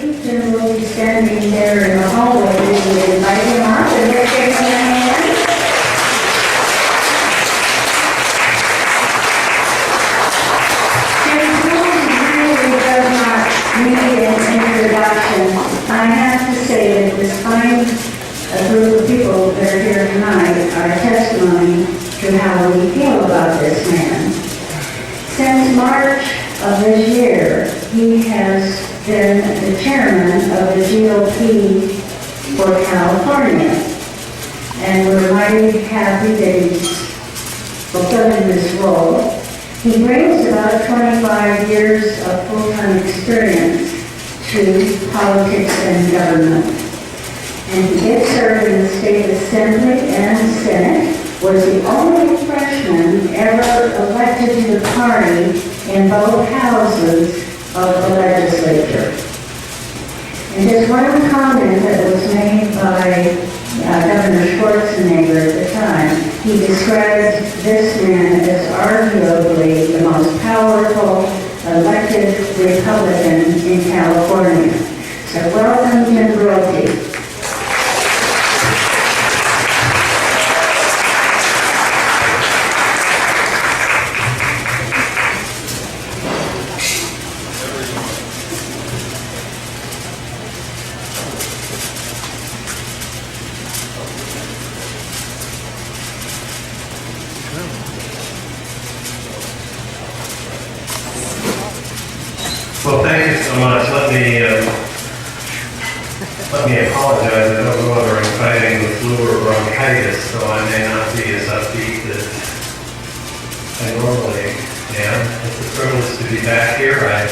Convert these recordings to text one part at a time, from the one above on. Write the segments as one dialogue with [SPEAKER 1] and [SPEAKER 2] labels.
[SPEAKER 1] Jim will be standing there in the hallway. We invite him up and let's give him a hand. Jim really does not need an introduction. I have to say that this fine group of people that are here tonight are a testimony to how we feel about this man. Since March of this year, he has been the chairman of the GOP for California. And we're mighty happy that he's fulfilling this role. He brings about 25 years of full-time experience to politics and government. And he did serve in the state assembly and senate, was the only freshman ever elected to the party in both houses of the legislature. And just one comment that was made by Governor Schwarzenegger at the time, he described this man as arguably the most powerful elected Republican in California. So welcome, Jim Brulte.
[SPEAKER 2] Well, thank you so much. Let me apologize. I don't know whether I'm fighting the flu or bronchitis, so I may not be as upbeat as I normally am. It's a privilege to be back here. I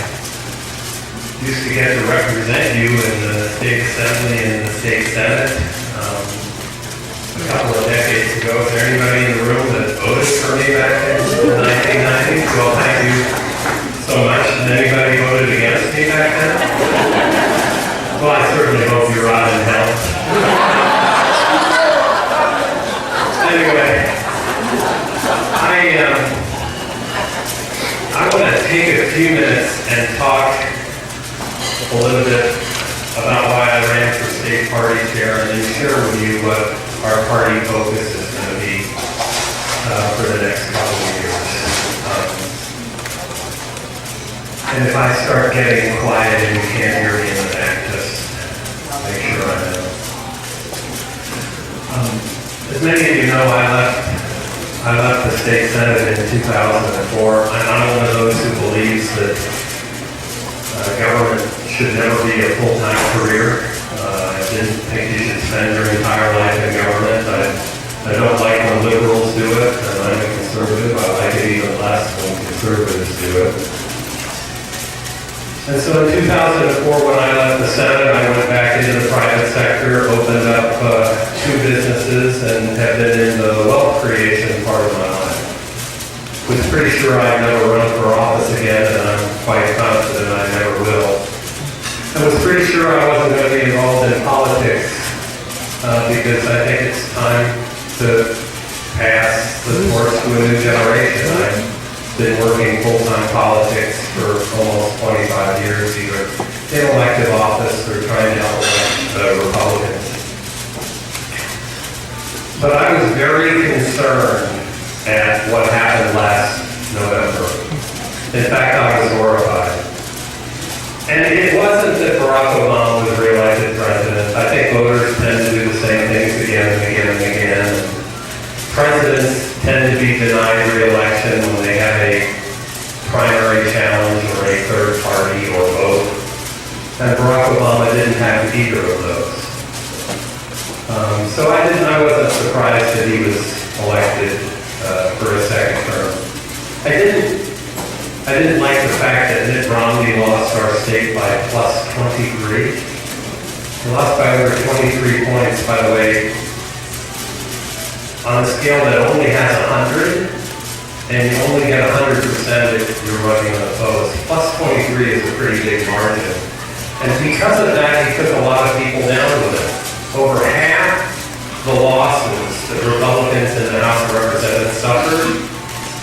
[SPEAKER 2] used to get to represent you in the state assembly and the state senate a couple of decades ago. Is there anybody in the room that voted for me back in the 1990s? Well, thank you so much. And anybody voted against me back then? Well, I certainly hope you're out in health. Anyway, I want to take a few minutes and talk a little bit about why I ran for state party chair and then share with you what our party focus is going to be for the next couple of years. And if I start getting quiet and you can't hear me in the back, just make sure I know. As many of you know, I left the state senate in 2004. I'm one of those who believes that government should never be a full-time career. I didn't think you should spend your entire life in government. I don't like when liberals do it, and I'm a conservative. I like it even less when conservatives do it. And so in 2004, when I left the Senate, I went back into the private sector, opened up 2 businesses, and have been in the wealth creation part of my life. Was pretty sure I'd never run for office again, and I'm quite confident I never will. I was pretty sure I wasn't going to be involved in politics because I think it's time to pass the torch to a new generation. I've been working full-time politics for almost 25 years, either in elective office or trying to help elect Republicans. But I was very concerned at what happened last November. In fact, I was horrified. And it wasn't that Barack Obama was reelected president. I think voters tend to do the same things again and again and again. Presidents tend to be denied re-election when they have a primary challenge or a third party or both. And Barack Obama didn't have either of those. So I wasn't surprised that he was elected for a second term. I didn't like the fact that Mitt Romney lost our state by plus 23. He lost by over 23 points, by the way, on a scale that only has 100, and you only get 100% if you're running unopposed. Plus 23 is a pretty big margin. And because of that, he took a lot of people down with it. Over half the losses that Republicans in the House of Representatives suffered,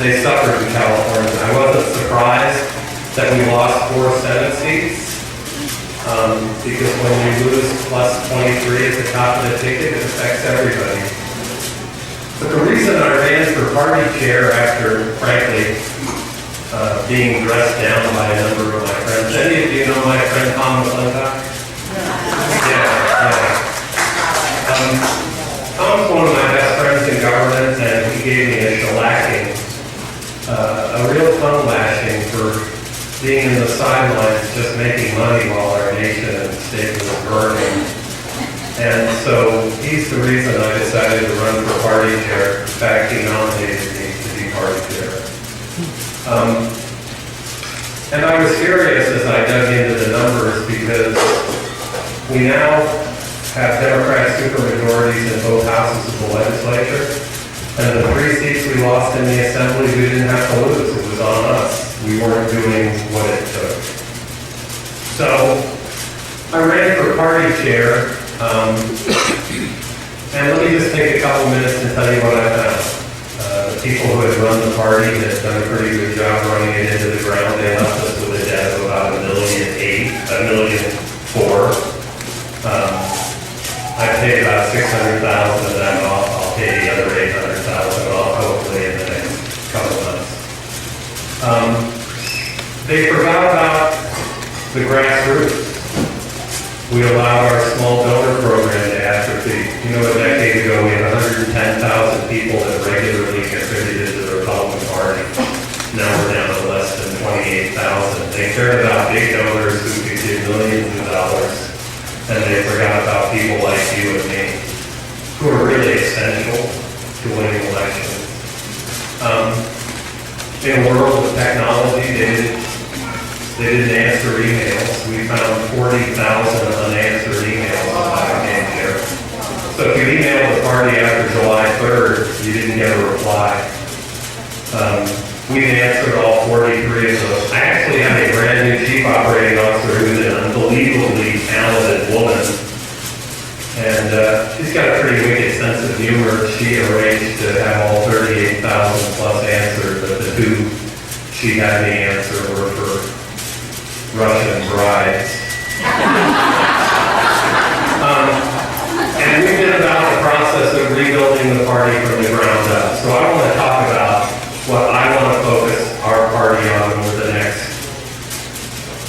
[SPEAKER 2] they suffered in California. I wasn't surprised that we lost 4 Senate seats. Because when you lose plus 23 at the top of the ticket, it affects everybody. But the reason I ran for party chair after, frankly, being dressed down by a number of my friends. Any of you know my friend Tom McClintock? Yeah. Tom's one of my best friends in government, and he gave me a shellacking, a real tongue lashing for being in the sidelines just making money while our nation and state was burning. And so he's the reason I decided to run for party chair. In fact, he nominated me to be party chair. And I was furious as I dug into the numbers because we now have Democrat supermajorities in both houses of the legislature. And the 3 seats we lost in the assembly, we didn't have to lose. It was on us. We weren't doing what it took. So I ran for party chair. And let me just take a couple minutes to tell you what I found. The people who had run the party had done a pretty good job running it into the ground. They left us with a debt of about $1.4 million. I paid about $600,000 of that off. I'll pay the other $800,000 off hopefully in the next couple months. They forgot about the grassroots. We allowed our small donor program to atrophy. You know, a decade ago, we had 110,000 people that regularly contributed to the Republican Party. Now we're down to less than 28,000. They cared about big donors who could give millions of dollars, and they forgot about people like you and me, who are really essential to winning elections. In a world of technology, they didn't answer emails. We found 40,000 unanswered emails on my name there. So if you emailed the party after July 3rd, you didn't get a reply. We've answered all 43 of those. I actually have a brand new chief operating officer who's an unbelievably talented woman. And she's got a pretty wicked sense of humor. She arranged to have all 38,000 plus answered, but the 2 she had me answer were for Russian brides. And we've been about the process of rebuilding the party from the ground up. So I want to talk about what I want to focus our party on over the next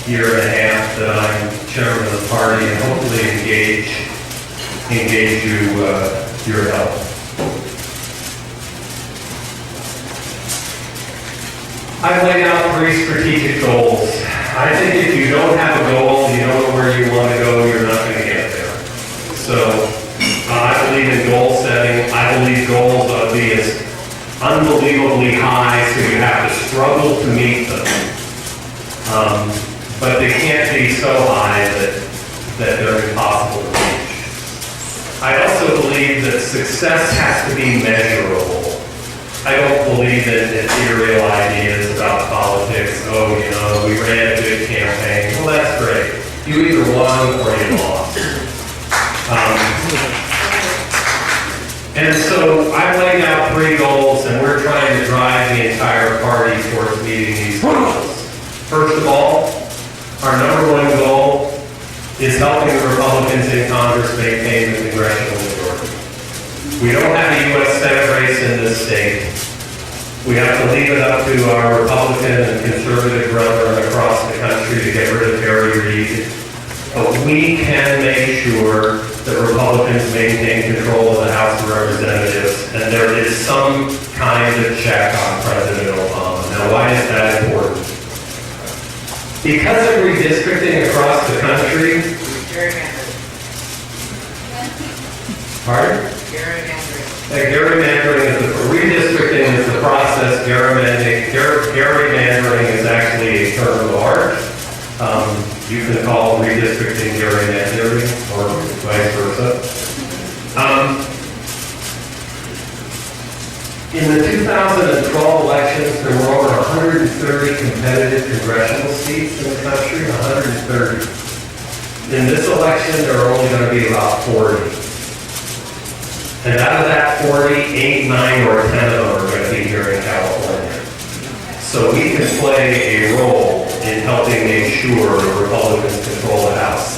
[SPEAKER 2] year and a half that I'm chairman of the party, and hopefully engage you, your help. I've laid out 3 strategic goals. I think if you don't have a goal, you don't know where you want to go, you're not going to get there. So I believe in goal setting. I believe goals ought to be as unbelievably high so you have to struggle to meet them. But they can't be so high that they're impossible to reach. I also believe that success has to be measurable. I don't believe in ethereal ideas about politics. Oh, you know, we ran a good campaign. Well, that's great. You either won or you lost. And so I've laid out 3 goals, and we're trying to drive the entire party towards meeting these goals. First of all, our #1 goal is helping the Republicans in Congress maintain the congressional majority. We don't have a U.S. Senate race in this state. We have to leave it up to our Republican and conservative brethren across the country to get rid of Harry Reid. But we can make sure that Republicans maintain control of the House of Representatives, and there is some kind of check on President Obama. Now, why is that important? Because of redistricting across the country. Pardon? Gerrymandering is redistricting is the process. Gerrymandering is actually a term of art. You can call redistricting gerrymandering or vice versa. In the 2012 elections, there were over 130 competitive congressional seats in the country, 130. In this election, there are only going to be about 40. And out of that 40, 8, 9, or 10 of them are going to be here in California. So we can play a role in helping make sure the Republicans control the House.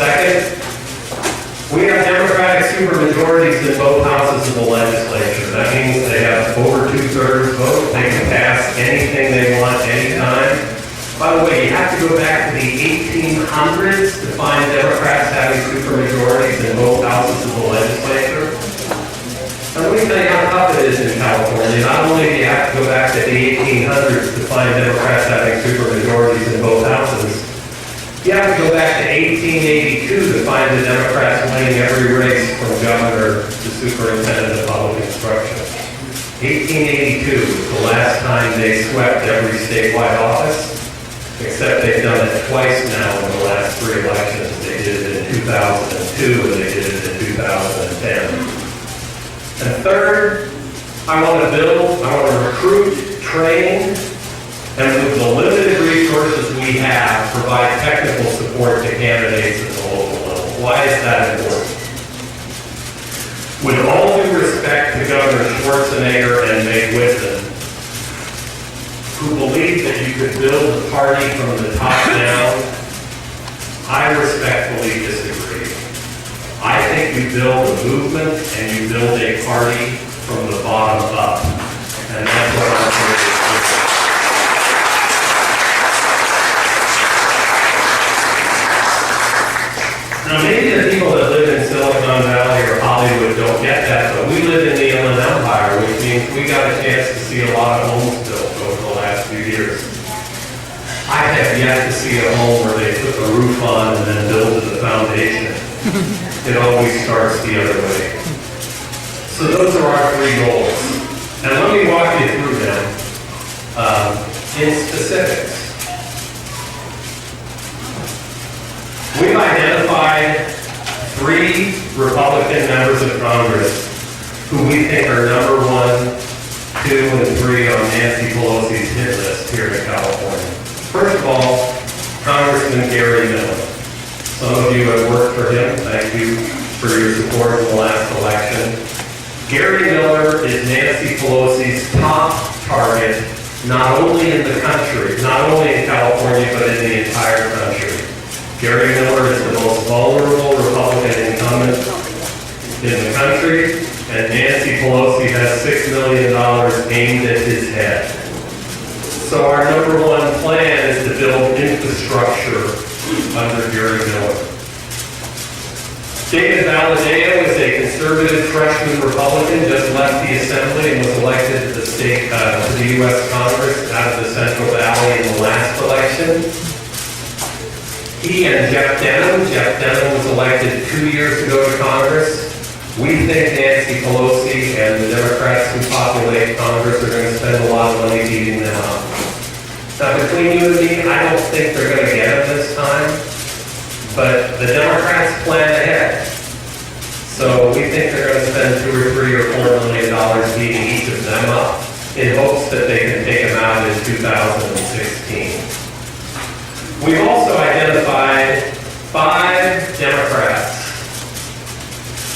[SPEAKER 2] We have Democratic supermajorities in both houses of the legislature. That means they have over 2/3 vote. They can pass anything they want anytime. By the way, you have to go back to the 1800s to find Democrats having supermajorities in both houses of the legislature. And let me tell you how tough it is in California. Not only do you have to go back to the 1800s to find Democrats having supermajorities in both houses, you have to go back to 1882 to find the Democrats winning every race from governor to superintendent of public instruction. 1882 was the last time they swept every statewide office, except they've done it twice now in the last 3 elections. They did it in 2002 and they did it in 2010. And third, I want to recruit, train, and with the limited resources we have, provide technical support to candidates at the local level. Why is that important? With all due respect to Governor Schwarzenegger and Meg Whitman, who believe that you could build a party from the top down, I respectfully disagree. I think you build a movement and you build a party from the bottom up. And that's what I'm here to do. Now, maybe the people that live in Silicon Valley or Hollywood don't get that, but we live in the Inland Empire, which means we got a chance to see a lot of homes built over the last few years. I have yet to see a home where they put the roof on and then build to the foundation. It always starts the other way. So those are our 3 goals. And let me walk you through them in specifics. We've identified 3 Republican members of Congress who we think are number 1, 2, and 3 on Nancy Pelosi's hit list here in California. First of all, Congressman Gary Miller. Some of you have worked for him. Thank you for your support in the last election. Gary Miller is Nancy Pelosi's top target, not only in the country, not only in California, but in the entire country. Gary Miller is the most vulnerable Republican incumbent in the country, and Nancy Pelosi has $6 million aimed at his head. So our number 1 plan is to build infrastructure under Gary Miller. David Valadao is a conservative freshman Republican, just left the Assembly and was elected to the U.S. Congress out of the Central Valley in the last election. He and Jeff Denham was elected 2 years ago to Congress. We think Nancy Pelosi and the Democrats who populate Congress are going to spend a lot of money beating them up. Now, between you and me, I don't think they're going to get him this time, but the Democrats plan ahead. So we think they're going to spend $2 or $3 or $4 million beating each of them up in hopes that they can take them out in 2016. We've also identified 5 Democrats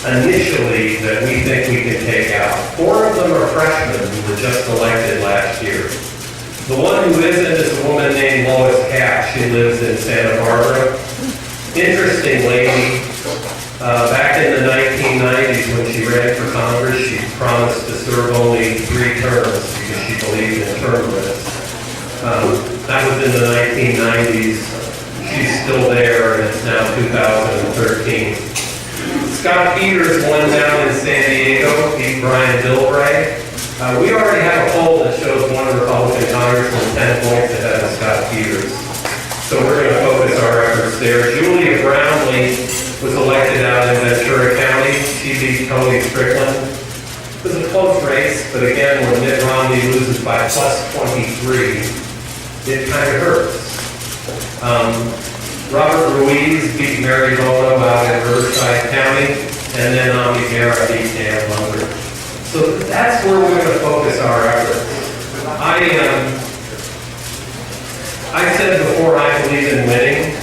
[SPEAKER 2] initially that we think we can take out. 4 of them are freshmen who were just elected last year. The one who isn't is a woman named Lois Cash. She lives in Santa Barbara. Interesting lady. Back in the 1990s when she ran for Congress, she promised to serve only 3 terms because she believed in term limits. That was in the 1990s. She's still there, and it's now 2013. Scott Peters won down in San Diego, beat Brian Bilbray. We already have a poll that shows one Republican congressman 10 points ahead of Scott Peters. So we're going to focus our efforts there. Julia Brownlee was elected out in Ventura County. She beat Tony Strickland. It was a close race, but again, when Mitt Romney loses by +23, it kind of hurts. Robert Ruiz beat Mary Bono out in Riverside County, and then Ami Guerra beat Dan Munger. So that's where we're going to focus our efforts. I said before I believe in winning.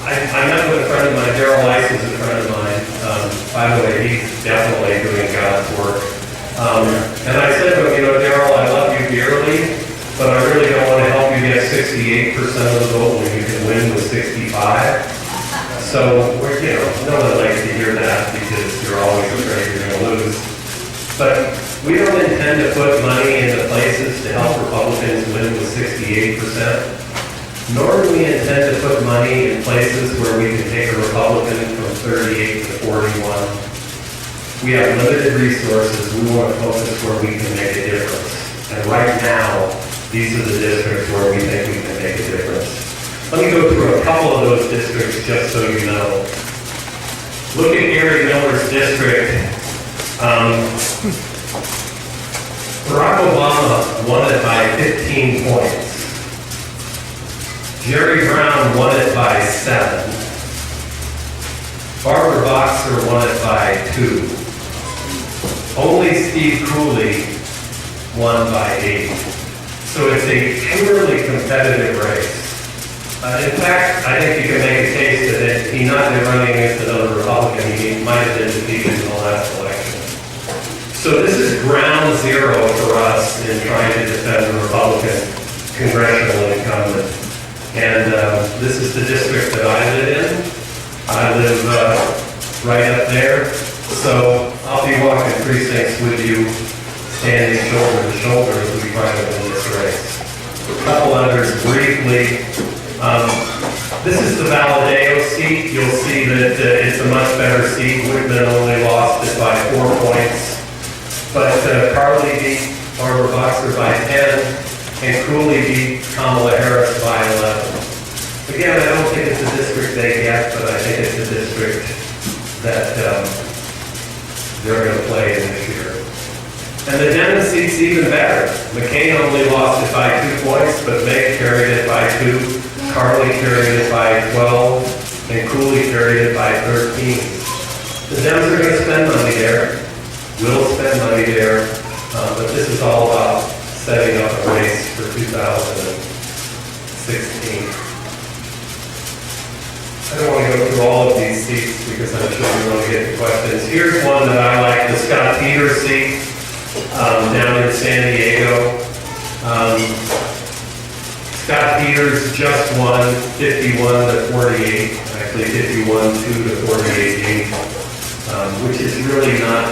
[SPEAKER 2] I met with a friend of mine, Daryl Ice is a friend of mine. By the way, he's definitely doing God's work. And I said to him, Daryl, I love you dearly, but I really don't want to help you get 68% of the vote when you can win with 65. So, no one likes to hear that because you're always afraid you're going to lose. But we don't intend to put money into places to help Republicans win with 68%, nor do we intend to put money in places where we can take a Republican from 38 to 41. We have limited resources. We want to focus where we can make a difference. And right now, these are the districts where we think we can make a difference. Let me go through a couple of those districts just so you know. Look at Gary Miller's district. Barack Obama won it by 15 points. Jerry Brown won it by 7. Barbara Boxer won it by 2. Only Steve Cooley won by 8. So it's a purely competitive race. In fact, I think you can make a case that had he not been running against another Republican, he might have been defeated in the last election. So this is ground zero for us in trying to defend the Republican congressional incumbent. And this is the district that I live in. I live right up there. So I'll be walking precincts with you, standing shoulder to shoulder as we try to win this race. A couple others briefly. This is the Valadeo seat. You'll see that it's a much better seat. Whitman only lost it by 4 points. But Carly beat Barbara Boxer by 10, and Cooley beat Kamala Harris by 11. Again, I don't think it's a district they get, but I think it's a district that they're going to play in this year. And the Denham seat's even better. McCain only lost it by 2 points, but Meg carried it by 2. Carly carried it by 12, and Cooley carried it by 13. The Dems are going to spend money there. We'll spend money there. But this is all about setting up a race for 2016. I don't want to go through all of these seats because I'm sure we want to get to questions. Here's one that I like, the Scott Peters seat down in San Diego. Scott Peters just won 51 to 48, actually 51-2 to 48-8, which is really not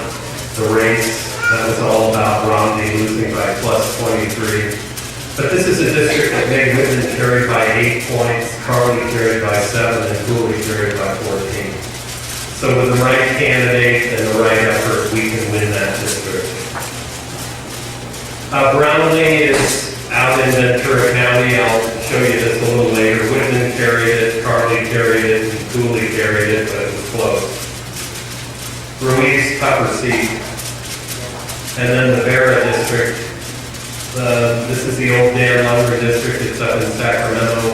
[SPEAKER 2] the race. That was all about Romney losing by plus 23. But this is a district that Meg Whitman carried by 8 points, Carly carried by 7, and Cooley carried by 14. So with the right candidate and the right effort, we can win that district. Brownlee is out in Ventura County. I'll show you this a little later. Whitman carried it, Carly carried it, and Cooley carried it, but it was close. Ruiz, tougher seat. And then the Vera district. This is the old Dan Lumber district. It's up in Sacramento.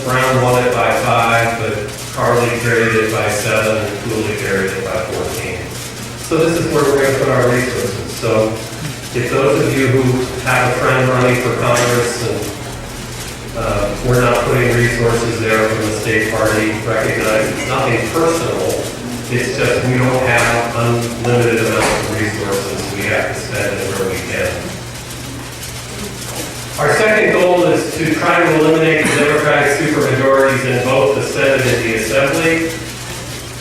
[SPEAKER 2] Brown won it by 5, but Carly carried it by 7, and Cooley carried it by 14. So this is where we're going to put our resources. So if those of you who have a friend running for Congress and we're not putting resources there from the state party, recognize it's nothing personal. It's just we don't have unlimited amounts of resources. We have to spend it where we can. Our second goal is to try to eliminate the Democratic supermajorities in both the Senate and the Assembly.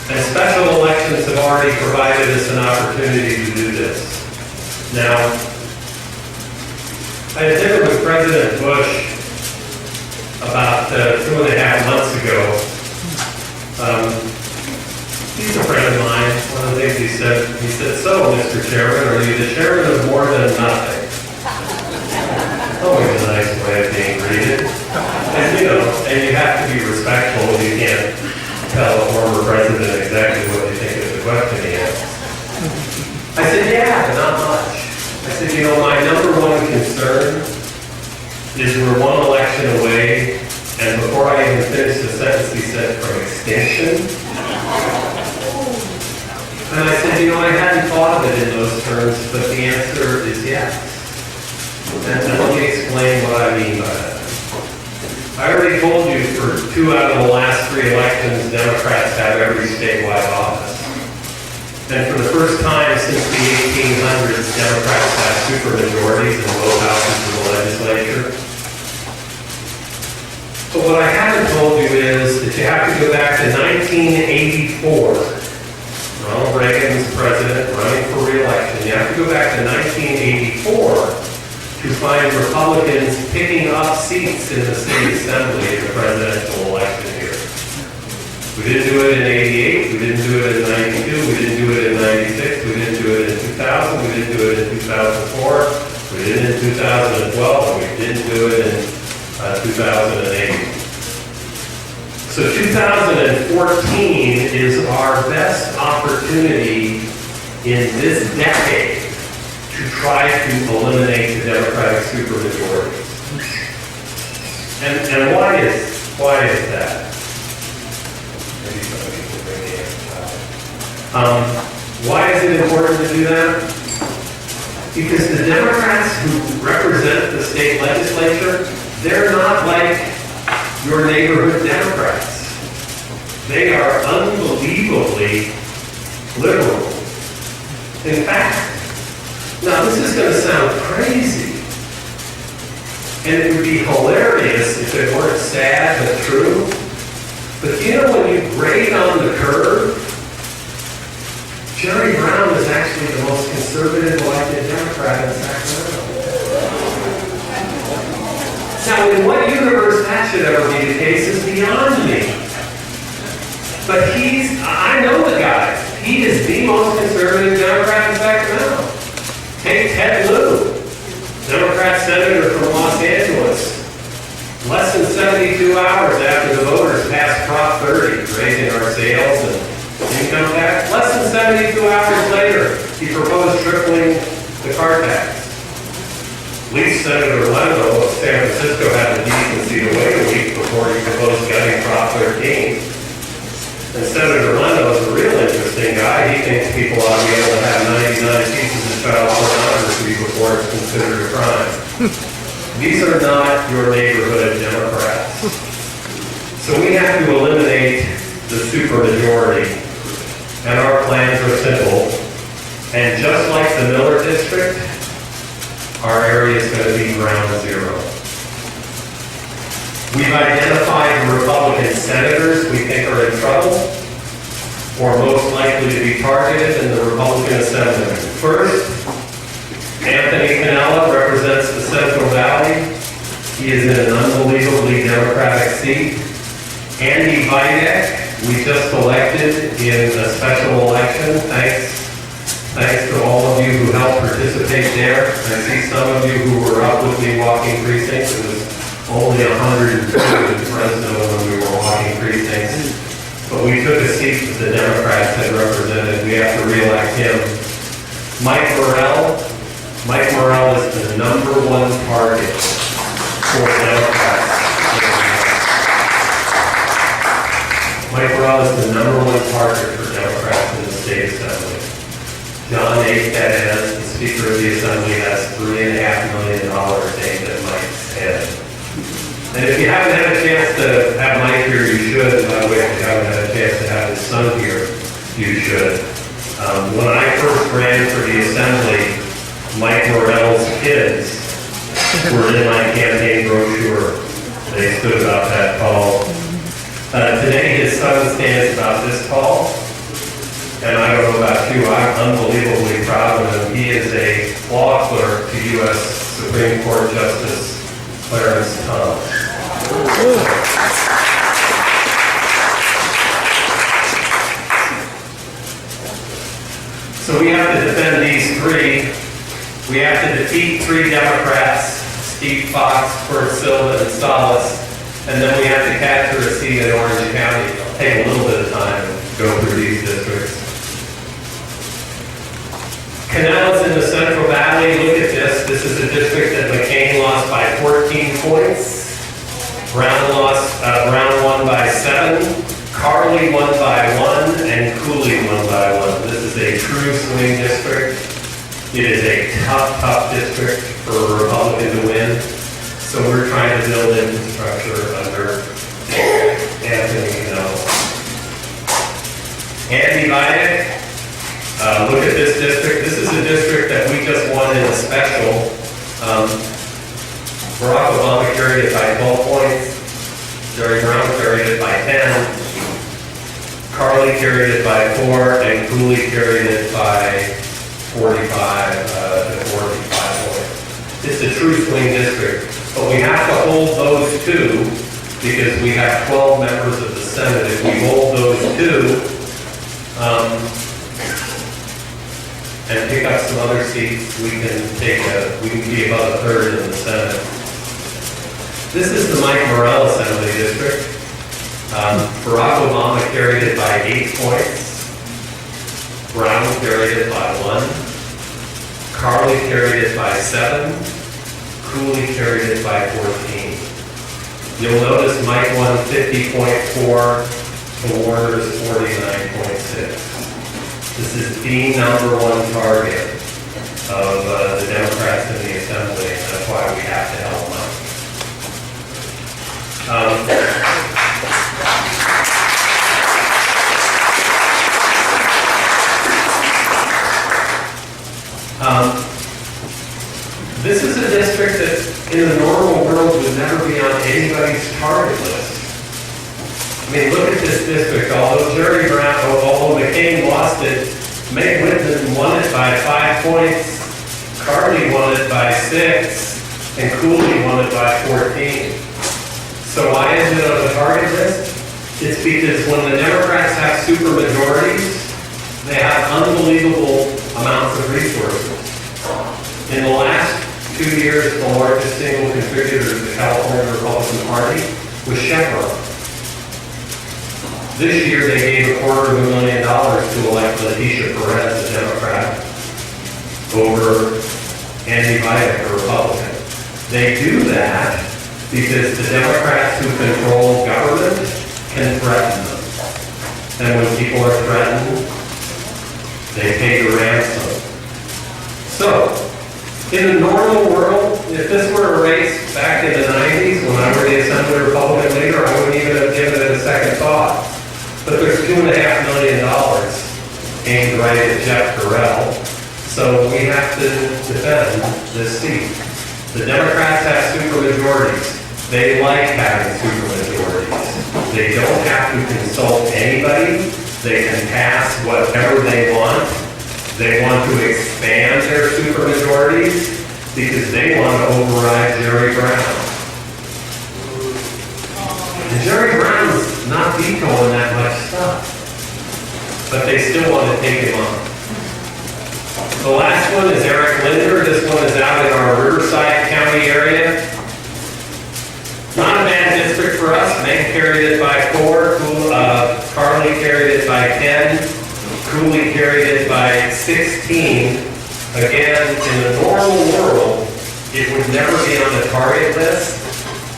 [SPEAKER 2] And special elections have already provided us an opportunity to do this. Now, I had dinner with President Bush about 2.5 months ago. He's a friend of mine. One of the things he said, so, Mr. Chairman, are you the chairman of more than nothing? Always a nice way of being greeted. And you have to be respectful. You can't tell a former president exactly what you think of the question he asked. I said, yeah, but not much. I said, my number one concern is we're one election away, and before I even finished the sentence, he said, from extinction. And I said, I hadn't thought of it in those terms, but the answer is yes. And let me explain what I mean by that. I already told you for 2 out of the last 3 elections, Democrats have every statewide office. And for the first time since the 1800s, Democrats have supermajorities in both houses of the legislature. But what I haven't told you is that you have to go back to 1984. Ronald Reagan was president, running for re-election. You have to go back to 1984 to find Republicans picking up seats in the state assembly in the presidential election here. We didn't do it in 88, we didn't do it in 92, we didn't do it in 96, we didn't do it in 2000, we didn't do it in 2004, we did it in 2012, and we didn't do it in 2008. So 2014 is our best opportunity in this decade to try to eliminate the Democratic supermajority. And why is that? Maybe somebody can bring the answer. Why is it important to do that? Because the Democrats who represent the state legislature, they're not like your neighborhood Democrats. They are unbelievably liberal. In fact, now this is going to sound crazy, and it would be hilarious if it weren't sad but true, but you know when you grade on the curve, Jerry Brown is actually the most conservative elected Democrat in Sacramento. Now, in what universe that should ever be the case is beyond me. But I know the guy. He is the most conservative Democrat in Sacramento. Take Ted Lieu, Democrat senator from Los Angeles. Less than 72 hours after the voters passed Prop 30, raising our sales and income tax, less than 72 hours later, he proposed tripling the car tax. At least Senator Leno of San Francisco had the decency to wait a week before he proposed gutting Prop 13. And Senator Leno is a real interesting guy. He thinks people ought to be able to have 99 pieces of child pornography before it's considered a crime. These are not your neighborhood Democrats. So we have to eliminate the supermajority. And our plans are simple. And just like the Miller District, our area is going to be ground zero. We've identified Republican senators we think are in trouble or most likely to be targeted in the Republican Assembly. First, Anthony Cannella represents the Central Valley. He is in an unbelievably Democratic seat. Andy Videk, we just elected in a special election. Thanks to all of you who helped participate there. I see some of you who were up with me walking precincts. It was only 102 in Fresno when we were walking precincts. But we took a seat that the Democrats had represented. We have to re-elect him. Mike Morrell is the #1 target for Democrats. Mike Morrell is the #1 target for Democrats in the state assembly. John A. Fedez, the Speaker of the Assembly, has $3.5 million aimed at Mike's head. And if you haven't had a chance to have Mike here, you should. By the way, if you haven't had a chance to have his son here, you should. When I first ran for the Assembly, Mike Morrell's kids were in my campaign brochure. They stood about that tall. Today, his son stands about this tall. And I don't know about you, I'm unbelievably proud of him. He is a law clerk to U.S. Supreme Court Justice Clarence Thomas. So we have to defend these three. We have to defeat 3 Democrats, Steve Fox, Kurt Silva, and Salas. And then we have to capture a seat in Orange County. It'll take a little bit of time to go through these districts. Canella's in the Central Valley. Look at this. This is a district that McCain lost by 14 points. Brown won by 7. Carly won by 1. And Cooley won by 1. This is a true swing district. It is a tough district for a Republican to win. So we're trying to build infrastructure under Anthony Canella. Andy Videk. Look at this district. This is a district that we just won in a special. Barack Obama carried it by 12 points. Jerry Brown carried it by 10. Carly carried it by 4, and Cooley carried it by 45 to 45 points. It's a true swing district, but we have to hold those two because we have 12 members of the Senate. If we hold those two and pick up some other seats, we can be above a third in the Senate. This is the Mike Morrell Assembly District. Barack Obama carried it by 8 points. Brown carried it by 1. Carly carried it by 7. Cooley carried it by 14. You'll notice Mike won 50.4 to Warner's 49.6. This is the #1 target of the Democrats in the Assembly, and that's why we have to help them out. This is a district that in the normal world would never be on anybody's target list. I mean, look at this district. Although McCain lost it, Meg Whitman won it by 5 points, Carly won it by 6, and Cooley won it by 14. So why is it on the target list? It's because when the Democrats have super majorities, they have unbelievable amounts of resources. In the last 2 years, the largest single contributor to the California Republican Party was Chevron. This year, they gave $250,000 to elect Leticia Perez, a Democrat, over Andy Vajek, a Republican. They do that because the Democrats who control government can threaten them. And when people are threatened, they pay the ransom. So, in a normal world, if this were a race back in the 90s, when I were the Assembly Republican leader, I wouldn't even have given it a second thought. But there's $2.5 million aimed right at Jeff Carell, so we have to defend this seat. The Democrats have supermajorities. They like having supermajorities. They don't have to consult anybody. They can pass whatever they want. They want to expand their supermajorities because they want to override Jerry Brown. And Jerry Brown's not vetoing that much stuff, but they still want to take him on. The last one is Eric Linder. This one is out in our Riverside County area. Not a bad district for us. Meg carried it by 4. Carly carried it by 10. Cooley carried it by 16. Again, in the normal world, it would never be on the target list,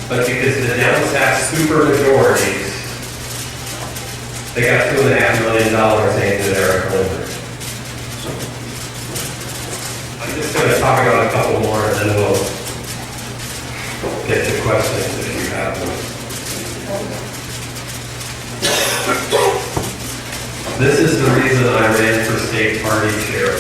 [SPEAKER 2] but because the Dems have super majorities, they got $2.5 million aimed at Eric Linder. I'm just going to talk about a couple more, and then we'll get to questions if you have them. This is the reason I ran for state party chair.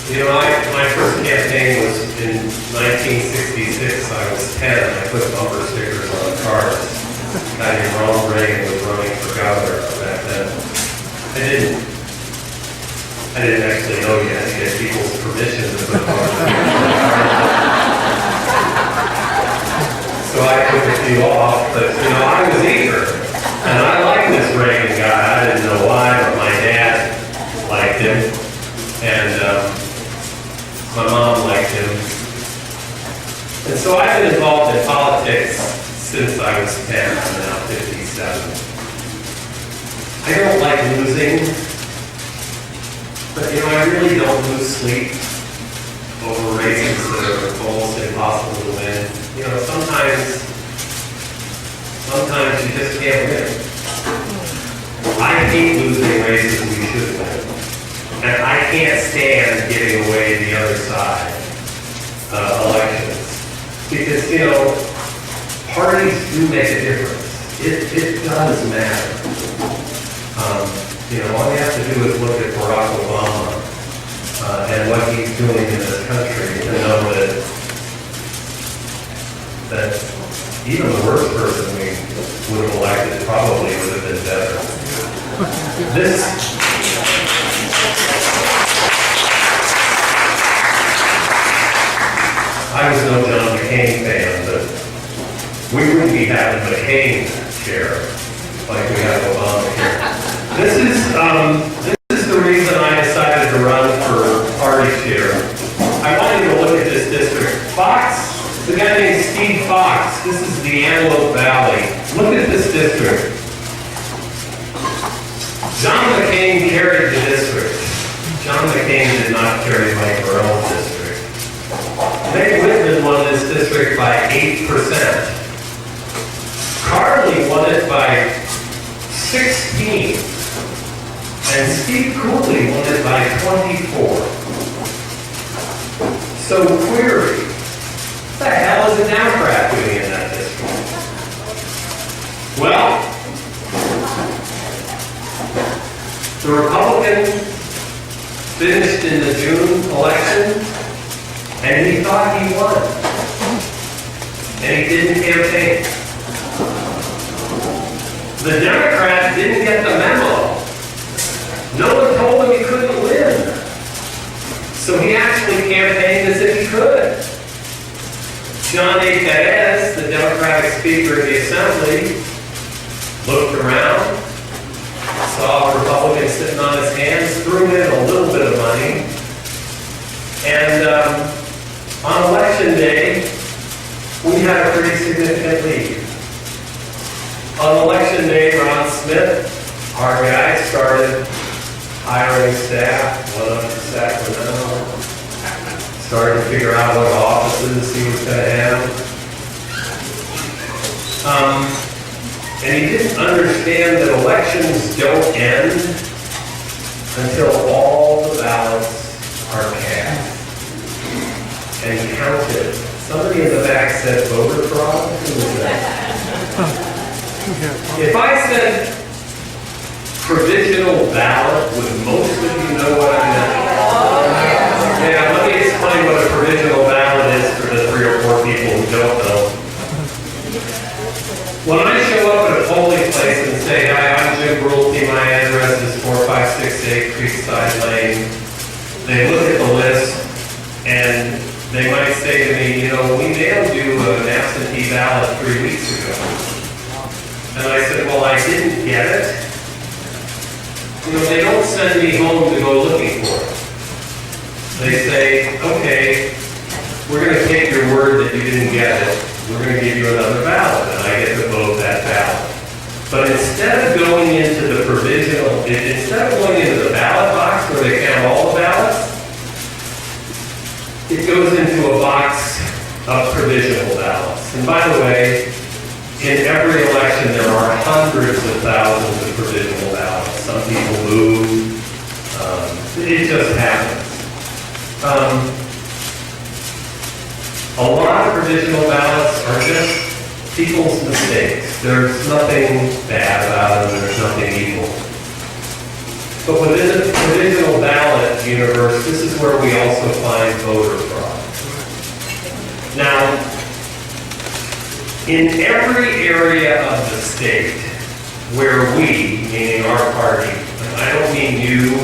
[SPEAKER 2] You know, my first campaign was in 1966. I was 10. I put bumper stickers on cars. Ronald Reagan was running for governor back then. I didn't actually know you had to get people's permission to put bumper stickers on cars. So I took a few off, but you know, I was eager. And I liked this Reagan guy. I didn't know why, but my dad liked him. And my mom liked him. And so I've been involved in politics since I was 10. I'm now 57. I don't like losing. But, you know, I really don't lose sleep over races that are almost impossible to win. You know, sometimes you just can't win. I hate losing races we should win. And I can't stand giving away the other side elections. Because, you know, parties do make a difference. It does matter. You know, all you have to do is look at Barack Obama and what he's doing in this country to know that even the worst person we would have elected probably would have been better. I was no John McCain fan, but we wouldn't be having McCain chair like we have Obama here. This is the reason I decided to run for party chair. I wanted to look at this district. Fox, the guy named Steve Fox, this is the Antelope Valley. Look at this district. John McCain carried the district. John McCain did not carry Mike Burrell's district. Meg Whitman won this district by 8%. Carly won it by 16. And Steve Cooley won it by 24. So query, what the hell is a Democrat doing in that district? Well, the Republican finished in the June election, and he thought he won. And he didn't campaign. The Democrat didn't get the memo. No one told him he couldn't win. So he actually campaigned as if he could. John A. Perez, the Democratic Speaker of the Assembly, looked around, saw a Republican sitting on his hands, threw in a little bit of money, and on election day, we had a pretty significant lead. On election day, Ron Smith, our guy, started hiring staff, went up to Sacramento, started to figure out what offices he was going to have. And he didn't understand that elections don't end until all the ballots are cast and counted. Somebody in the back said voter fraud. Who was that? If I said provisional ballot, would most of you know what I meant? Yeah, let me explain what a provisional ballot is for the 3 or 4 people who don't know. When I show up at a polling place and say, hi, I'm Jim Brulte, my address is 4568 Creekside Lane, they look at the list and they might say to me, you know, we mailed you an absentee ballot 3 weeks ago. And I said, well, I didn't get it. You know, they don't send me home to go looking for it. They say, okay, we're going to take your word that you didn't get it. We're going to give you another ballot, and I get to vote that ballot. But instead of going into the provisional, instead of going into the ballot box where they count all the ballots, it goes into a box of provisional ballots. And by the way, in every election there are hundreds of thousands of provisional ballots. Some people move. It just happens. A lot of provisional ballots are just people's mistakes. There's nothing bad about them. There's nothing evil. But within the provisional ballot universe, this is where we also find voter fraud. Now, in every area of the state where we, meaning our party, and I don't mean you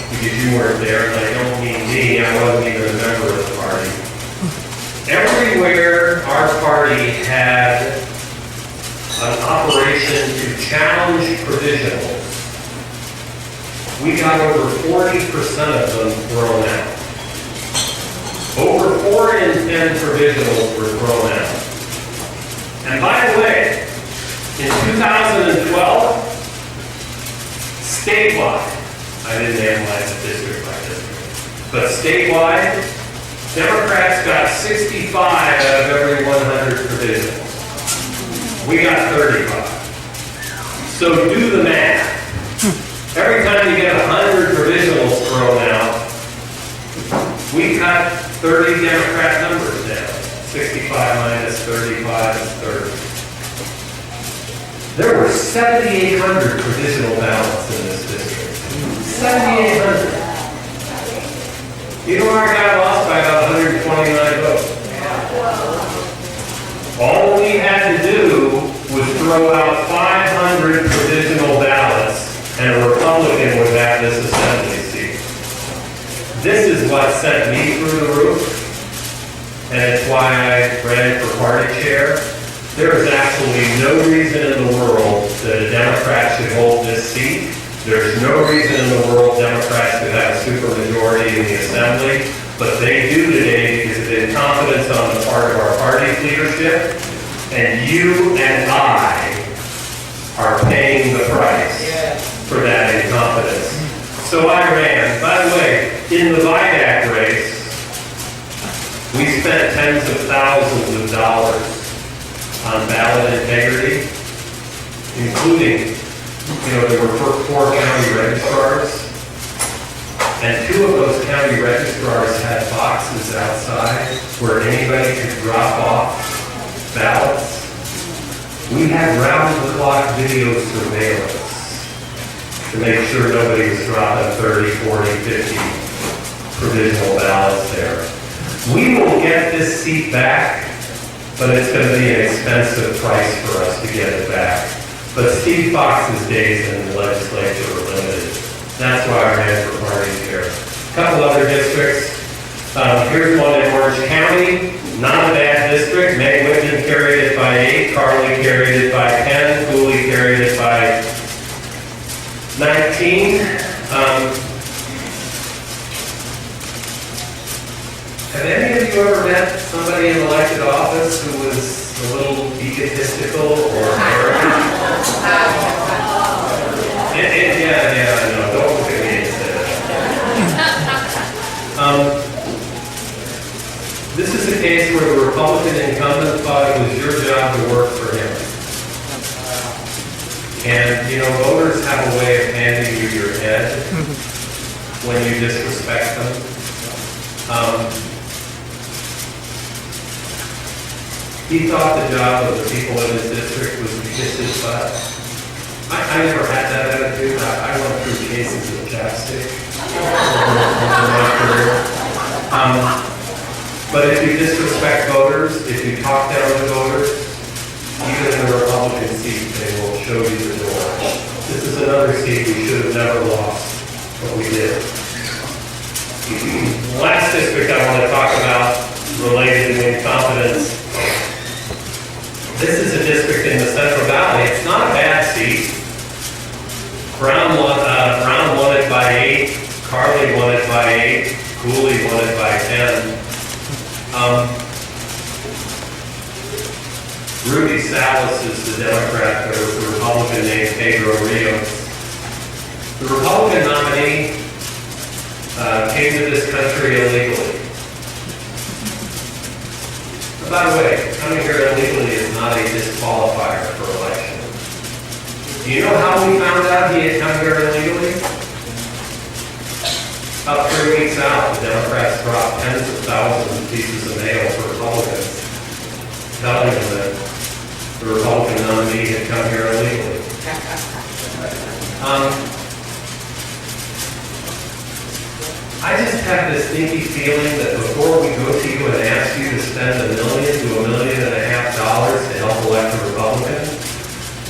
[SPEAKER 2] because you weren't there, and I don't mean me, I wasn't even a member of the party. Everywhere our party had an operation to challenge provisionals, we got over 40% of them thrown out. Over 4 in 10 provisionals were thrown out. And by the way, in 2012, statewide, I didn't analyze it district by district, but statewide, Democrats got 65 out of every 100 provisionals. We got 35. So do the math. Every time you get 100 provisionals thrown out, we cut 30 Democrat numbers down. 65 minus 35 is 30. There were 7,800 provisional ballots in this district. 7,800. You know, our guy lost by about 129 votes. All we had to do was throw out 500 provisional ballots, and a Republican would have this assembly seat. This is what sent me through the roof, and it's why I ran for party chair. There is absolutely no reason in the world that a Democrat should hold this seat. There's no reason in the world Democrats should have a supermajority in the assembly, but they do today because of incompetence on the part of our party's leadership, and you and I are paying the price for that incompetence. So I ran. By the way, in the VIDAC race, we spent tens of thousands of dollars on ballot integrity, including, there were 4 county registrars, and 2 of those county registrars had boxes outside where anybody could drop off ballots. We had round-the-clock video surveillance to make sure nobody was dropping 30, 40, 50 provisional ballots there. We will get this seat back, but it's going to be an expensive price for us to get it back. But Steve Fox's days in the legislature were limited. That's why I ran for party chair. A couple other districts. Here's one in Orange County. Not a bad district. Meg Whitman carried it by 8. Carly carried it by 10. Cooley carried it by 19. Have any of you ever met somebody in elected office who was a little egotistical or arrogant? Yeah, no, don't look at me and say that. This is a case where the Republican incumbent thought it was your job to work for him. And, voters have a way of handing you your head when you disrespect them. He thought the job of the people in his district was to kiss his butt. I never had that attitude. I went through cases of chapstick over my career. But if you disrespect voters, if you talk down to voters, even in the Republican seat, they will show you the door. This is another seat we should have never lost, but we did. The last district I want to talk about related to incompetence. This is a district in the Central Valley. It's not a bad seat. Brown won it by 8. Carly won it by 8. Cooley won it by 10. Rudy Salas is the Democrat. There was a Republican named Pedro Rios. The Republican nominee came to this country illegally. By the way, coming here illegally is not a disqualifier for election. Do you know how we found out he had come here illegally? About 3 weeks out, the Democrats dropped tens of thousands of pieces of mail for Republicans, telling them that the Republican nominee had come here illegally. I just have this sneaky feeling that before we go to you and ask you to spend $1 million to $1.5 million to help elect a Republican,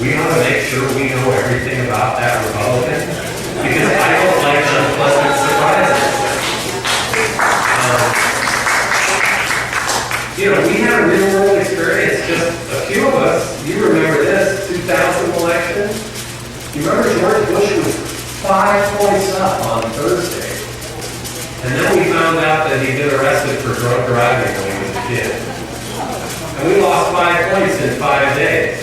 [SPEAKER 2] we ought to make sure we know everything about that Republican, because I don't like unpleasant surprises. We had a real world experience, just a few of us. You remember this, 2000 election? You remember George Bush was 5 points up on Thursday. And then we found out that he'd been arrested for drunk driving when he was a kid. And we lost 5 points in 5 days.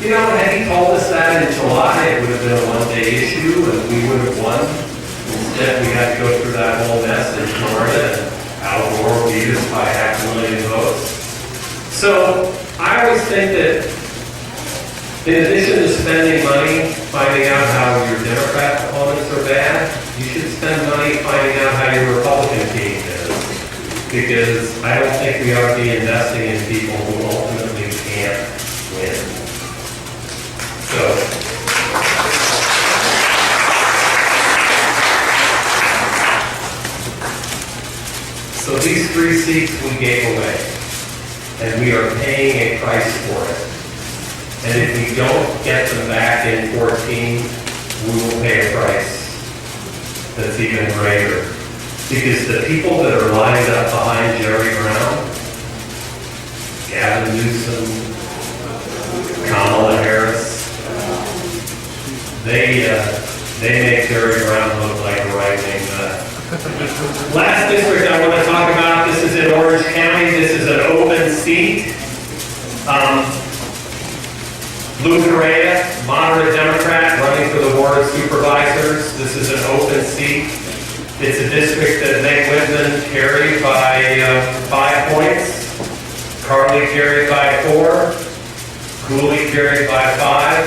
[SPEAKER 2] Had he told us that in July, it would have been a one-day issue and we would have won. Instead, we had to go through that whole mess in Florida, and Al Gore beat us by 500,000 votes. So I always think that in addition to spending money finding out how your Democrat opponents are bad, you should spend money finding out how your Republican team is. Because I don't think we ought to be investing in people who ultimately can't win. So these 3 seats we gave away. and we are paying a price for it. And if we don't get them back in 14, we will pay a price that's even greater. Because the people that are lined up behind Jerry Brown, Gavin Newsom, Kamala Harris, they make Jerry Brown look like a right-wing nut. Last district I want to talk about, this is in Orange County. This is an open seat. Lou Correa, moderate Democrat, running for the Board of Supervisors. This is an open seat. It's a district that Meg Whitman carried by 5 points. Carly carried by 4. Cooley carried by 5.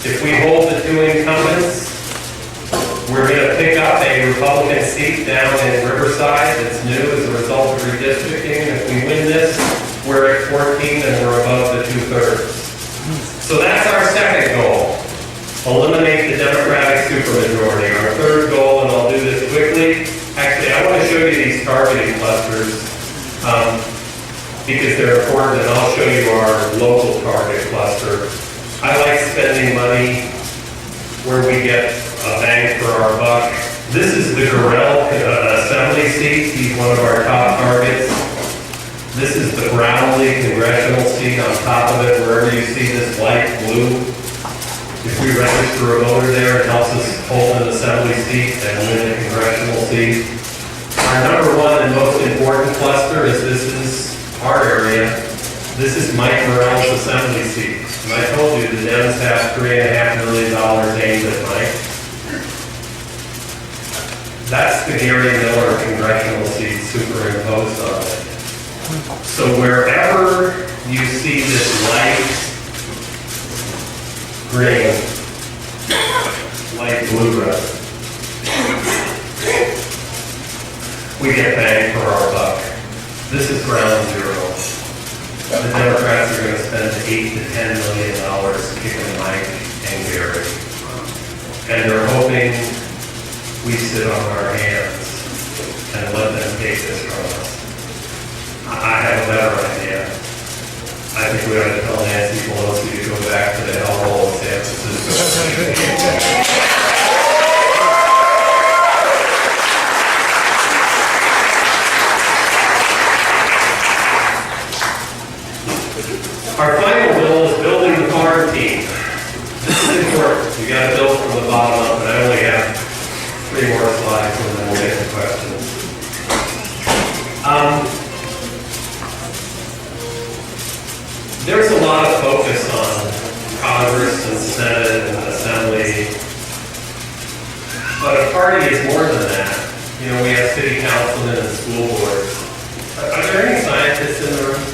[SPEAKER 2] If we hold the 2 incumbents, we're going to pick up a Republican seat down in Riverside that's new as a result of redistricting. If we win this, we're at 14 and we're above the 2/3. So that's our second goal. Eliminate the Democratic supermajority. Our third goal, and I'll do this quickly. Actually, I want to show you these targeting clusters because they're important, and I'll show you our local target cluster. I like spending money where we get a bang for our buck. This is the Gorell Assembly seat. He's one of our top targets. This is the Brownlee congressional seat on top of it, wherever you see this light blue. If we register a voter there, it helps us hold an assembly seat and win a congressional seat. Our number 1 and most important cluster is this is our area. This is Mike Morrell's assembly seat. And I told you the Dems have $3.5 million aimed at Mike. That's the Gary Miller congressional seat superimposed on it. So wherever you see this light green, light blue rather, we get bang for our buck. This is ground zero. The Democrats are going to spend $8 to $10 million kicking Mike and Gary. And they're hoping we sit on our hands and let them take this from us. I have a better idea. I think we ought to tell Nancy Pelosi to go back to the hellhole of San Francisco. Our final bill is building the farm team. This is important. You got to build from the bottom up, and I only have 3 more slides, and then we'll get to questions. There's a lot of focus on Congress and Senate and Assembly, but a party is more than that. You know, we have city councilmen and school boards. Are there any scientists in the room?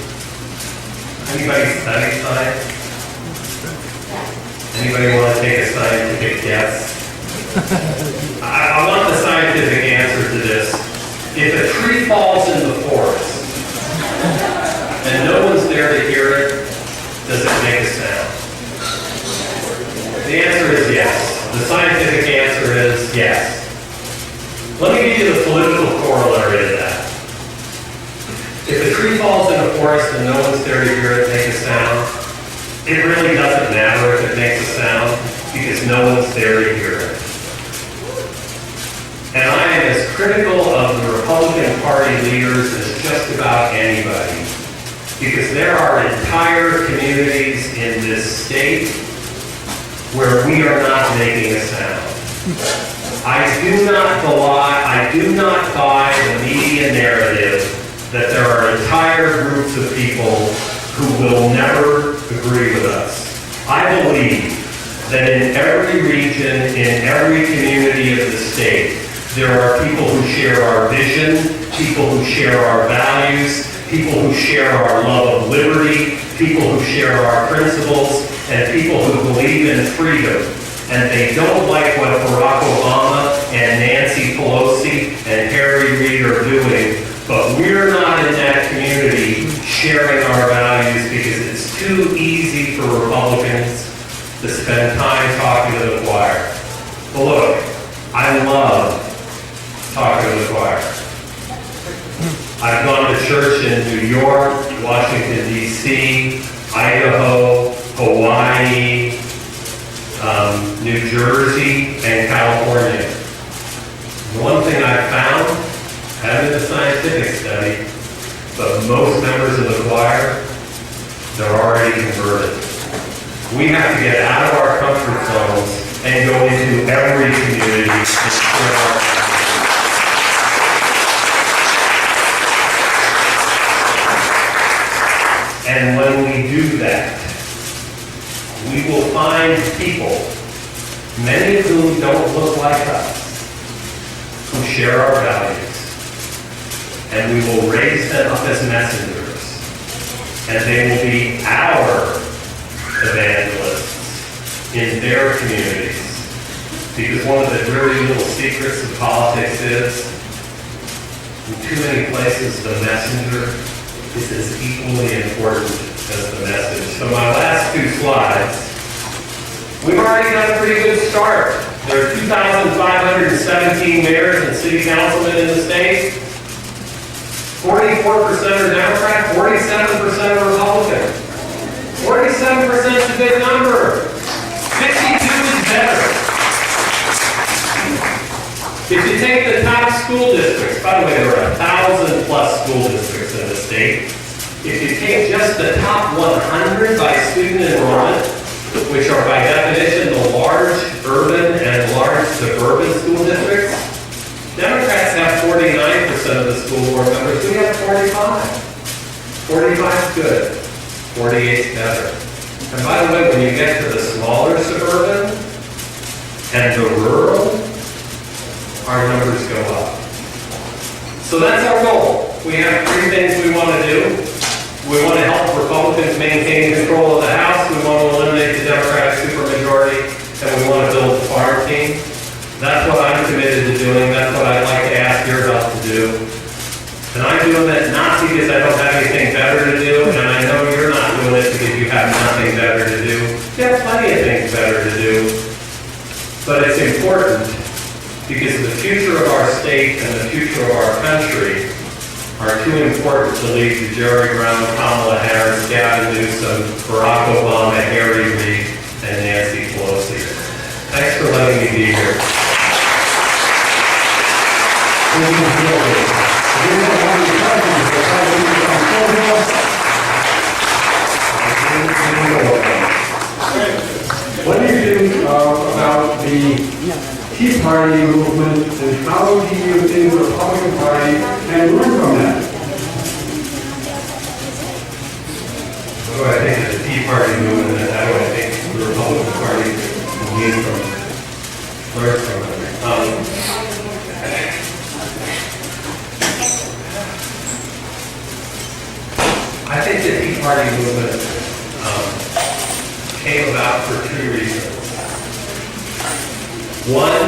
[SPEAKER 2] Anybody study science? Anybody want to take a scientific guess? I want the scientific answer to this. If a tree falls in the forest and no one's there to hear it, does it make a sound? The answer is yes. The scientific answer is yes. Let me give you the political corollary to that. If a tree falls in a forest and no one's there to hear it make a sound, it really doesn't matter if it makes a sound because no one's there to hear it. And I am as critical of the Republican Party leaders as just about anybody, because there are entire communities in this state where we are not making a sound. I do not buy the media narrative that there are entire groups of people who will never agree with us. I believe that in every region, in every community of the state, there are people who share our vision, people who share our values, people who share our love of liberty, people who share our principles, and people who believe in freedom. And they don't like what Barack Obama and Nancy Pelosi and Harry Reid are doing, but we're not in that community sharing our values because it's too easy for Republicans to spend time talking to the choir. But look, I love talking to the choir. I've gone to church in New York, Washington, D.C., Idaho, Hawaii, New Jersey, and California. The one thing I found, having a scientific study, but most members of the choir, they're already converted. We have to get out of our comfort zones and go into every community and share our values. And when we do that, we will find people, many of whom don't look like us, who share our values. And we will raise them up as messengers. And they will be our evangelists in their communities. Because one of the dirty little secrets of politics is, in too many places, the messenger is as equally important as the message. So my last two slides, we've already done a pretty good start. There are 2,517 mayors and city councilmen in the state. 44% are Democrat, 47% are Republican. 47% is a good number. 52 is better. If you take the top school districts, by the way, there are 1,000 plus school districts in the state. If you take just the top 100 by student enrollment, which are by definition the large urban and large suburban school districts, Democrats have 49% of the school board members. We have 45. 45 is good. 48 is better. And by the way, when you get to the smaller suburban and the rural, our numbers go up. So that's our goal. We have three things we want to do. We want to help Republicans maintain control of the House. We want to eliminate the Democratic supermajority. And we want to build a farm team. That's what I'm committed to doing. That's what I'd like to ask your help to do. And I'm doing it not because I don't have anything better to do, and I know you're not doing it because you have nothing better to do. You have plenty of things better to do. But it's important because the future of our state and the future of our country are too important to leave to Jerry Brown, Kamala Harris, Gavin Newsom, Barack Obama, Harry Reid, and Nancy Pelosi. Thanks for letting me be here.
[SPEAKER 3] What do you think about the Tea Party movement, and how do you think the Republican Party can learn from that?
[SPEAKER 2] What do I think of the Tea Party movement, and how do I think the Republican Party can learn from it? I think the Tea Party movement came about for two reasons. One,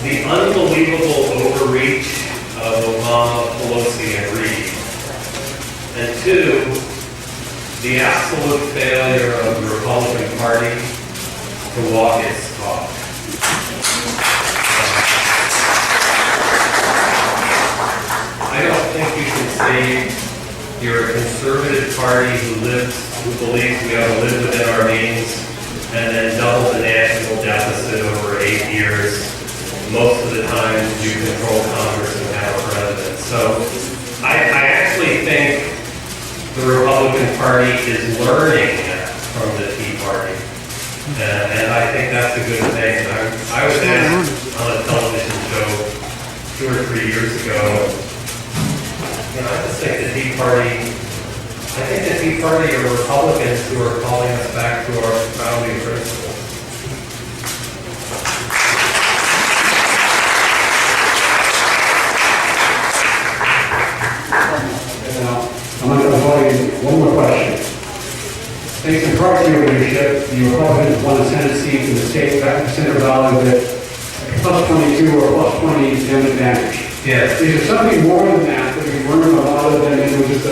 [SPEAKER 2] the unbelievable overreach of Obama, Pelosi, and Reid. And two, the absolute failure of the Republican Party to walk its talk. I don't think you can say you're a conservative party who believes we ought to live within our means and then double the national deficit over 8 years. Most of the time you control Congress and have a president. So I actually think the Republican Party is learning from the Tea Party. And I think that's a good thing. I was asked on a television show 2 or 3 years ago, I just think the Tea Party, are Republicans who are calling us back to our founding principles.
[SPEAKER 3] I'm going to avoid one more question. Thanks in part to your leadership, the Republicans won a Senate seat in the state back to Center Valley with plus 22 or plus 20 advantage.
[SPEAKER 2] Yes.
[SPEAKER 3] Is there something more than that that we learn from other than it was just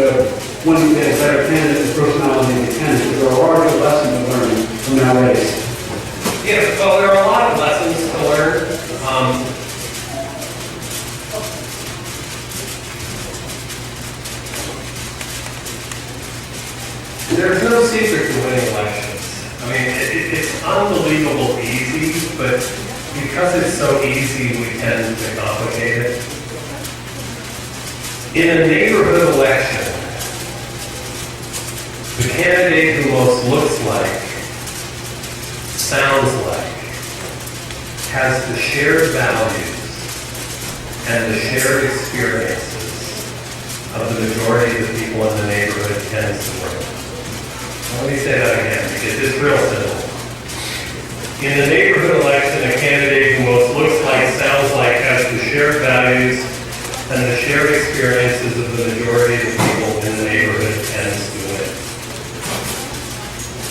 [SPEAKER 3] one of the better candidates, personality, and candidates? There are larger lessons to learn from that race.
[SPEAKER 2] Yeah, well, there are a lot of lessons to learn. because it's so easy, we tend to complicate it. In a neighborhood election, the candidate who most looks like, sounds like, has the shared values and the shared experiences of the majority of the people in the neighborhood tends to win. Let me say that again, because it's real simple. In the neighborhood election, a candidate who most looks like, sounds like, has the shared values and the shared experiences of the majority of the people in the neighborhood tends to win.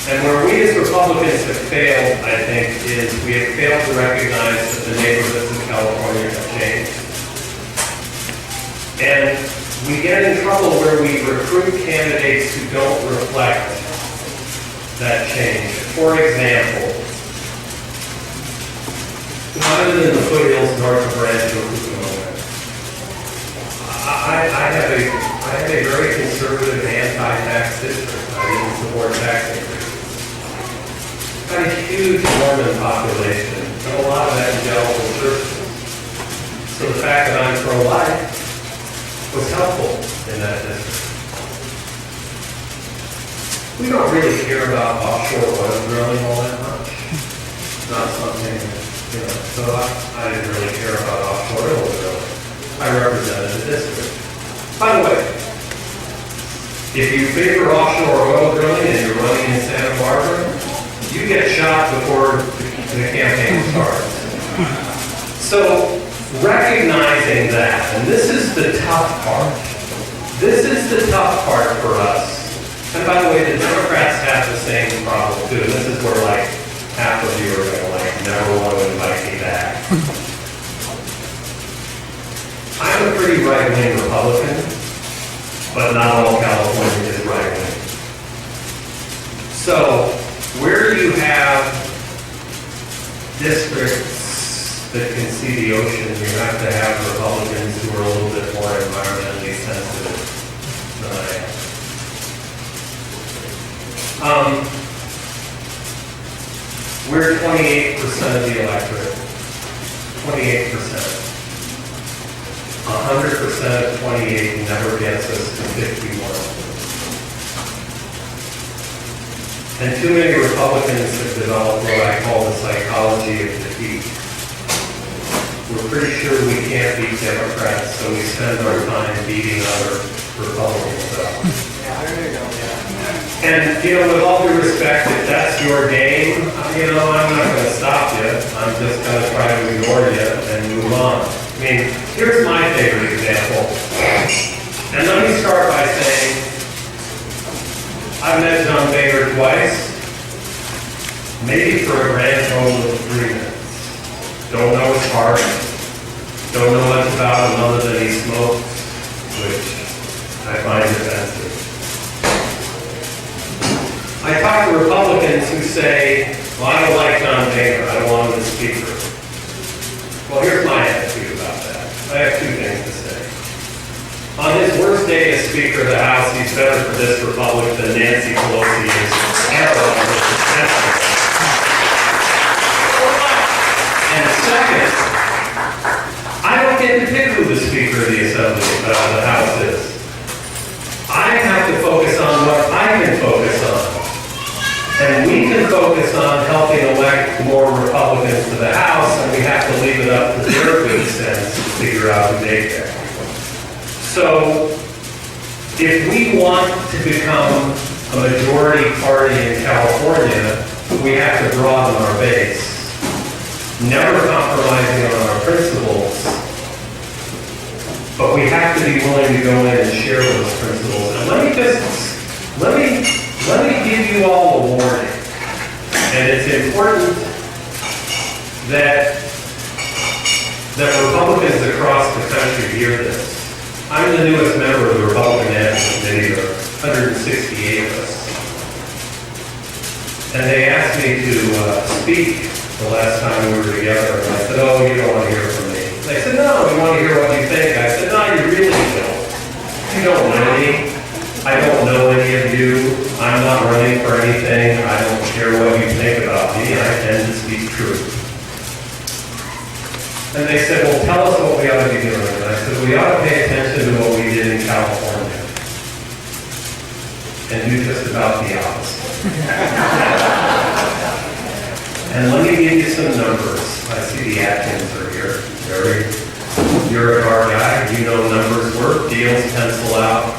[SPEAKER 2] And where we as Republicans have failed, I think, is we have failed to recognize that the neighborhoods of California have changed. And we get in trouble where we recruit candidates who don't reflect that change. For example, I live in the foothills north of Rancho Cucamonga. I have a very conservative anti-tax district. I didn't support tax increases. Got a huge Mormon population and a lot of evangelical churches. So the fact that I'm pro-life was helpful in that district. We don't really care about offshore oil drilling all that much. It's not something, so I didn't really care about offshore oil drilling. I represented the district. By the way, if you favor offshore oil drilling and you're running in Santa Barbara, you get shot before the campaign starts. So, recognizing that, and this is the tough part. This is the tough part for us. And by the way, the Democrats have the same problem too. This is where half of you are going to never want to invite me back. I'm a pretty right-wing Republican, but not all California is right-wing. So, where you have districts that can see the ocean, you have to have Republicans who are a little bit more environmentally sensitive than I am. We're 28% of the electorate. 28%. 100% of 28 never gets us to 51. And too many Republicans have developed what I call the psychology of defeat. We're pretty sure we can't beat Democrats, so we spend our time beating other Republicans up. And, with all due respect, if that's your game, I'm not going to stop you. I'm just going to try to ignore you and move on. I mean, here's my favorite example. And let me start by saying, I've met John Boehner twice, maybe for a grand total of 3 minutes. Don't know his heart, don't know much about him other than he smokes, which I find offensive. I talk to Republicans who say, well, I don't like John Boehner, I don't want him as speaker. Well, here's my attitude about that. I have 2 things to say. On his worst day as Speaker of the House, he's better for this republic than Nancy Pelosi is ever on the successor. And second, I don't get to pick who the Speaker of the Assembly of the House is. I have to focus on what I can focus on. And we can focus on helping elect more Republicans to the House, and we have to leave it up to their good sense to figure out who they pick. So, if we want to become a majority party in California, we have to broaden our base, never compromising on our principles, but we have to be willing to go in and share those principles. And let me give you all a warning. And it's important that Republicans across the country hear this. I'm the newest member of the Republican National Committee. There are 168 of us. And they asked me to speak the last time we were together. And I said, oh, you don't want to hear from me. And they said, no, we want to hear what you think. I said, no, you really don't. You don't know me. I don't know any of you. I'm not running for anything. I don't care what you think about me. I tend to speak truth. And they said, well, tell us what we ought to be doing. And I said, we ought to pay attention to what we did in California and do just about the opposite. And let me give you some numbers. I see the Atkins are here. You're a car guy. You know numbers work. Deals pencil out.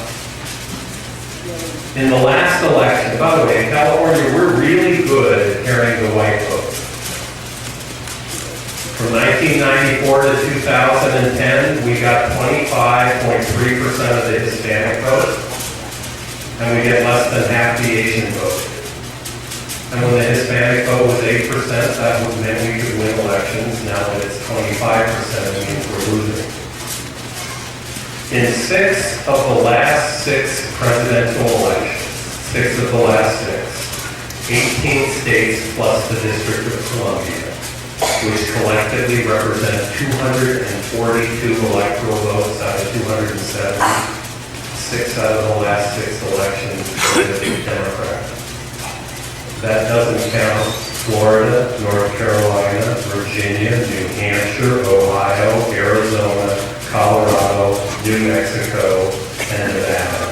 [SPEAKER 2] In the last election, by the way, in California, we're really good at carrying the white vote. From 1994 to 2010, we got 25.3% of the Hispanic vote, and we get less than half the Asian vote. And when the Hispanic vote was 8%, that would mean we could win elections. Now that it's 25%, it means we're losing. In 6 of the last 6 presidential elections, 6 of the last 6, 18 states plus the District of Columbia, which collectively represent 242 electoral votes out of 270. 6 out of the last 6 elections voted Democrat. That doesn't count Florida, North Carolina, Virginia, New Hampshire, Ohio, Arizona, Colorado, New Mexico, and Nevada.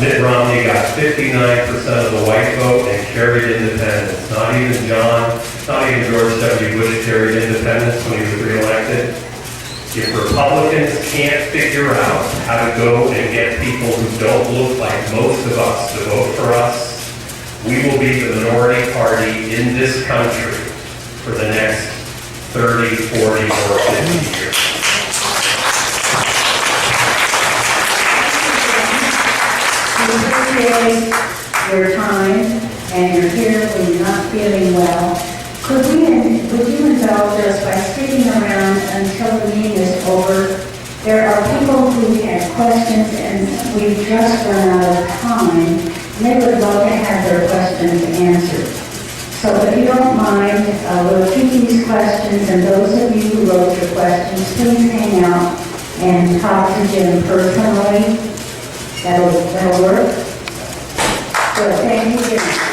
[SPEAKER 2] Mitt Romney got 59% of the white vote and carried independence. Not even George W. Bush carried independence when he was reelected. If Republicans can't figure out how to go and get people who don't look like most of us to vote for us, we will be the minority party in this country for the next 30, 40, or 50 years.
[SPEAKER 1] We appreciate your time, and you're here when you're not feeling well. Would you indulge us by sticking around until the meeting is over? There are people who have questions, and we've just run out of time. They would love to have their questions answered. So if you don't mind, we'll keep these questions, and those of you who wrote your questions, please hang out and talk to Jim personally. That'll work. So thank you, Jim.